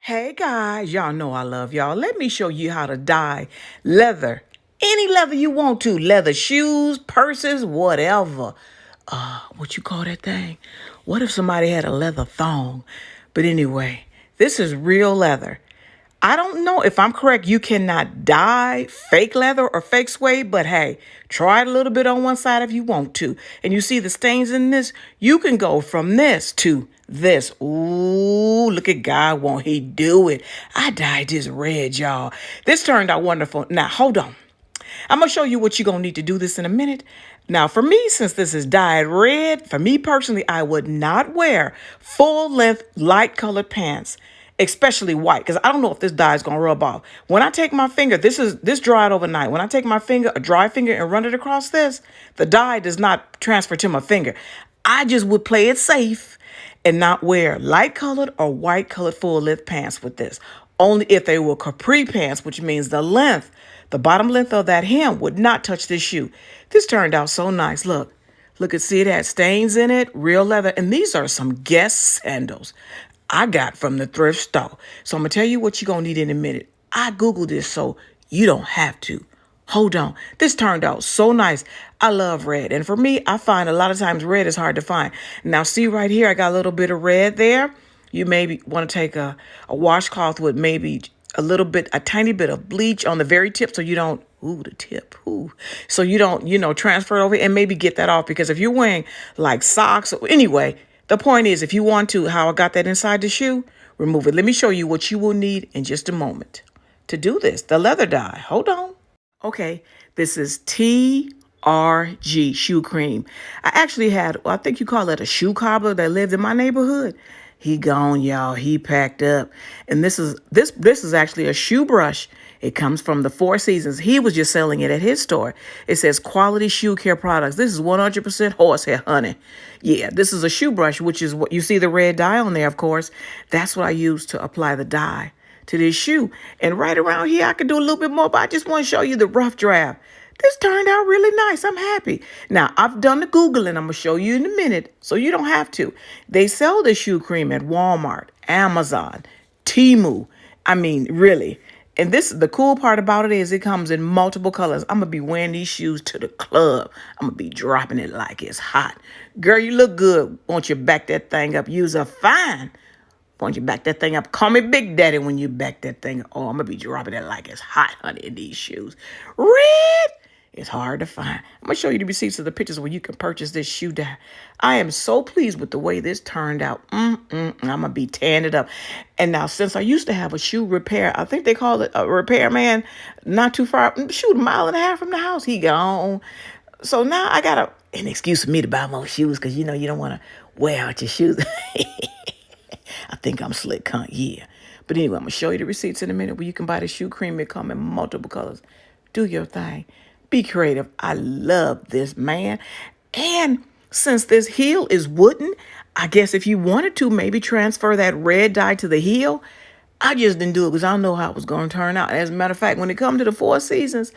Hey guys, y'all know I love y'all. Let me show you how to dye leather. Any leather you want to. Leather shoes, purses, whatever. What you call that thing? What if somebody had a leather thong? But anyway, this is real leather. I don't know if I'm correct. You cannot dye fake leather or fake suede, but hey, try it a little bit on one side if you want to. And you see the stains in this? You can go from this to this. Ooh, look at God, won't he do it? I dyed this red, y'all. This turned out wonderful. Now, hold on. I'm going to show you what you're going to need to do this in a minute. Now, for me, since this is dyed red, for me personally, I would not wear full-length, light-colored pants, especially white, because I don't know if this dye is going to rub off. When I take my finger, this dried overnight. When I take my finger, a dry finger, and run it across this, the dye does not transfer to my finger. I just would play it safe and not wear light-colored or white-colored full-length pants with this. Only if they were capri pants, which means the bottom length of that hem would not touch this shoe. This turned out so nice. Look and see it had stains in it, real leather. And these are some Guess sandals I got from the thrift store. So I'm going to tell you what you're going to need in a minute. I Googled this so you don't have to. Hold on. This turned out so nice. I love red. And for me, I find a lot of times red is hard to find. Now, see right here, I got a little bit of red there. You maybe want to take a washcloth with maybe a tiny bit of bleach on the very tip so you don't, the tip, so you don't, transfer it over and maybe get that off. Because if you're wearing like socks, anyway, the point is, if you want to, how I got that inside the shoe, remove it. Let me show you what you will need in just a moment to do this. The leather dye. Hold on. Okay, this is TRG shoe cream. I actually had, I think you call it a shoe cobbler that lived in my neighborhood. He gone, y'all. He packed up. And this is actually a shoe brush. It comes from the Four Seasons. He was just selling it at his store. It says quality shoe care products. This is 100% horsehair, honey. Yeah, this is a shoe brush, which is what you see the red dye on there, of course. That's what I use to apply the dye to this shoe. And right around here, I could do a little bit more, but I just want to show you the rough draft. This turned out really nice. I'm happy. Now, I've done the Googling. I'm going to show you in a minute, so you don't have to. They sell this shoe cream at Walmart, Amazon, Temu. I mean, really. And the cool part about it is it comes in multiple colors. I'm going to be wearing these shoes to the club. I'm going to be dropping it like it's hot. Girl, you look good. Won't you back that thing up? You's a fine. Won't you back that thing up? Call me Big Daddy when you back that thing up. Oh, I'm going to be dropping it like it's hot, honey, in these shoes. Red! It's hard to find. I'm going to show you the receipts of the pictures where you can purchase this shoe dye. I am so pleased with the way this turned out. I'm going to be tearing it up. And now, since I used to have a shoe repair, I think they call it a repair man, not too far, shoot, a mile and a half from the house. He gone. So now I got an excuse for me to buy more shoes because, you don't want to wear out your shoes. I think I'm slick, huh? Yeah. But anyway, I'm going to show you the receipts in a minute where you can buy the shoe cream. It come in multiple colors. Do your thing. Be creative. I love this, man. And since this heel is wooden, I guess if you wanted to maybe transfer that red dye to the heel, I just didn't do it because I don't know how it was going to turn out. As a matter of fact, when it comes to the Four Seasons,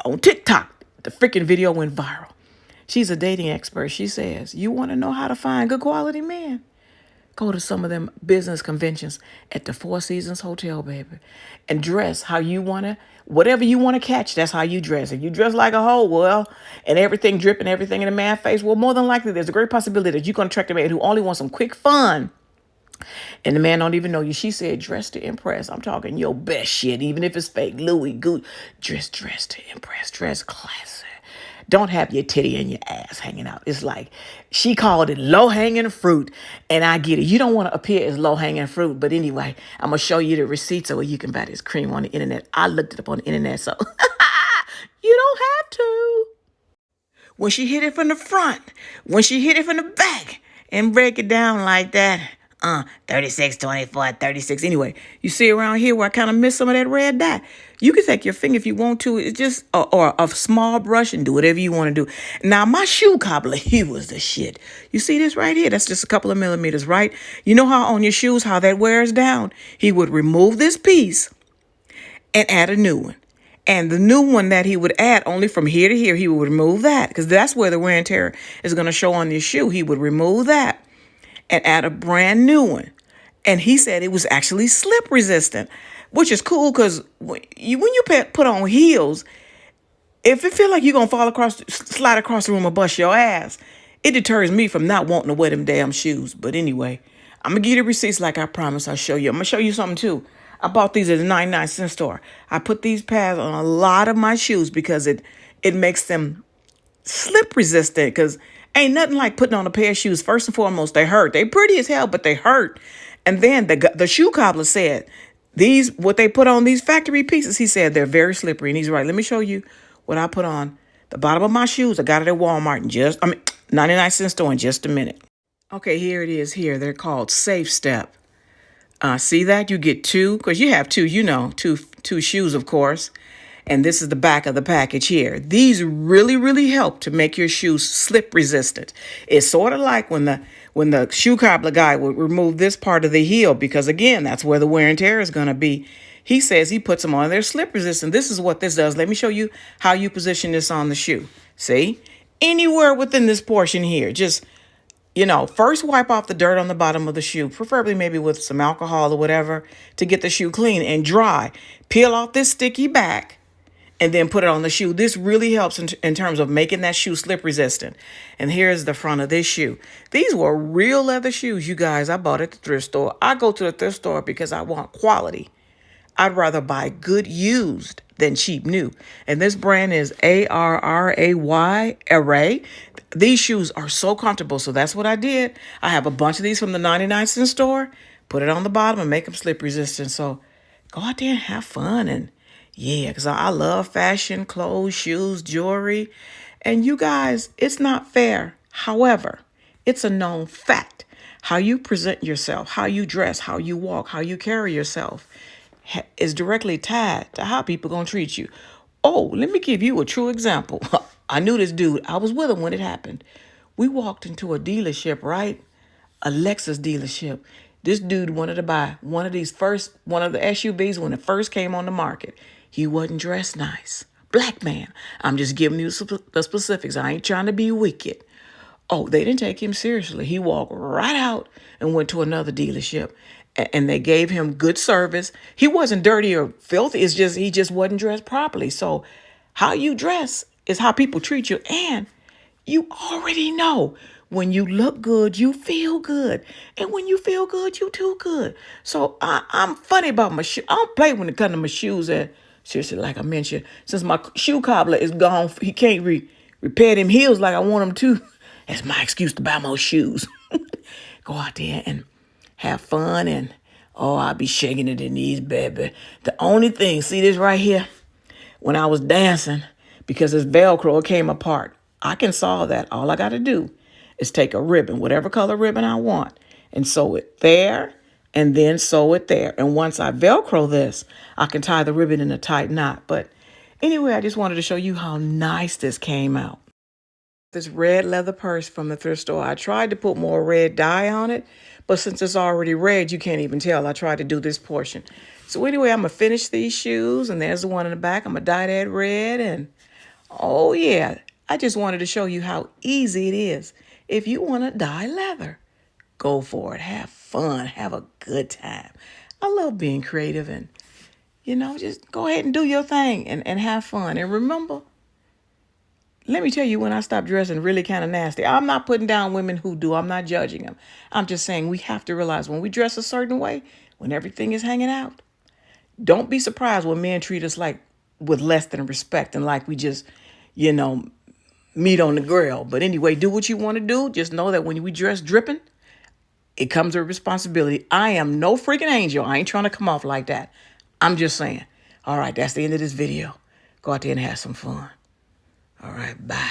on TikTok, the freaking video went viral. She's a dating expert. She says, you want to know how to find good quality men? Go to some of them business conventions at the Four Seasons Hotel, baby, and dress how you want to, whatever you want to catch, that's how you dress. If you dress like a hoe, well, and everything dripping, everything in a man's face, well, more than likely, there's a great possibility that you're going to attract a man who only wants some quick fun. And the man don't even know you. She said, dress to impress. I'm talking your best shit, even if it's fake. Louis, Gucci. Dress to impress. Dress classy. Don't have your titty and your ass hanging out. It's like, she called it low-hanging fruit, and I get it. You don't want to appear as low-hanging fruit, but anyway, I'm going to show you the receipts so you can buy this cream on the internet. I looked it up on the internet, so you don't have to. When she hit it from the front, when she hit it from the back, and break it down like that, 36, 24, 36. Anyway, you see around here where I kind of missed some of that red dye. You can take your finger if you want to. It's just, or a small brush and do whatever you want to do. Now, my shoe cobbler, he was the shit. You see this right here? That's just a couple of millimeters, right? You know how on your shoes, how that wears down? He would remove this piece and add a new one. And the new one that he would add only from here to here, he would remove that because that's where the wear and tear is going to show on your shoe. He would remove that and add a brand new one. And he said it was actually slip resistant, which is cool because when you put on heels, if it feel like you're gonna slide across the room or bust your ass, it deters me from not wanting to wear them damn shoes. But anyway, I'm gonna give you the receipts like I promised I'll show you. I'm gonna show you something too. I bought these at the 99-cent store. I put these pads on a lot of my shoes because it makes them slip resistant, because ain't nothing like putting on a pair of shoes. First and foremost, they hurt. They pretty as hell, but they hurt. And then the shoe cobbler said, what they put on these factory pieces, he said they're very slippery. And he's right. Let me show you what I put on the bottom of my shoes. I got it at Walmart 99-cent store in just a minute. Okay, here it is here. They're called Safe Step. See that? You get two, because you have two, two shoes, of course. And this is the back of the package here. These really, really help to make your shoes slip resistant. It's sort of like when the shoe cobbler guy would remove this part of the heel, because again, that's where the wear and tear is going to be. He says he puts them on. They're slip resistant. This is what this does. Let me show you how you position this on the shoe. See? Anywhere within this portion here, just first wipe off the dirt on the bottom of the shoe, preferably maybe with some alcohol or whatever to get the shoe clean and dry. Peel off this sticky back and then put it on the shoe. This really helps in terms of making that shoe slip resistant. And here's the front of this shoe. These were real leather shoes, you guys. I bought at the thrift store. I go to the thrift store because I want quality. I'd rather buy good used than cheap new. And this brand is ARRAY, Array. These shoes are so comfortable. So that's what I did. I have a bunch of these from the 99-cent store. Put it on the bottom and make them slip resistant. So go out there and have fun. And yeah, because I love fashion, clothes, shoes, jewelry. And you guys, it's not fair. However, it's a known fact. How you present yourself, how you dress, how you walk, how you carry yourself is directly tied to how people going to treat you. Oh, let me give you a true example. I knew this dude. I was with him when it happened. We walked into a dealership, right? A Lexus dealership. This dude wanted to buy one of the SUVs when it first came on the market. He wasn't dressed nice. Black man. I'm just giving you the specifics. I ain't trying to be wicked. Oh, they didn't take him seriously. He walked right out and went to another dealership. And they gave him good service. He wasn't dirty or filthy. It's just he just wasn't dressed properly. So how you dress is how people treat you. And you already know when you look good, you feel good. And when you feel good, you do good. So I'm funny about my shoes. I don't play when it comes to my shoes. And seriously, like I mentioned, since my shoe cobbler is gone, he can't repair them heels like I want him to. That's my excuse to buy more shoes. Go out there and have fun, and I'll be shaking it in these, baby. The only thing, see this right here? When I was dancing, because this Velcro came apart, I can solve that. All I got to do is take a ribbon, whatever color ribbon I want, and sew it there, and then sew it there. And once I Velcro this, I can tie the ribbon in a tight knot. But anyway, I just wanted to show you how nice this came out. This red leather purse from the thrift store. I tried to put more red dye on it, but since it's already red, you can't even tell. I tried to do this portion. So anyway, I'm going to finish these shoes, and there's the one in the back. I'm going to dye that red, and oh yeah, I just wanted to show you how easy it is. If you want to dye leather, go for it. Have fun. Have a good time. I love being creative, and just go ahead and do your thing and have fun. And remember, let me tell you when I stopped dressing really kind of nasty. I'm not putting down women who do. I'm not judging them. I'm just saying we have to realize when we dress a certain way, when everything is hanging out, don't be surprised when men treat us like with less than respect and like we just, meat on the grill. But anyway, do what you want to do. Just know that when we dress dripping, it comes with responsibility. I am no freaking angel. I ain't trying to come off like that. I'm just saying. All right, that's the end of this video. Go out there and have some fun. All right, bye.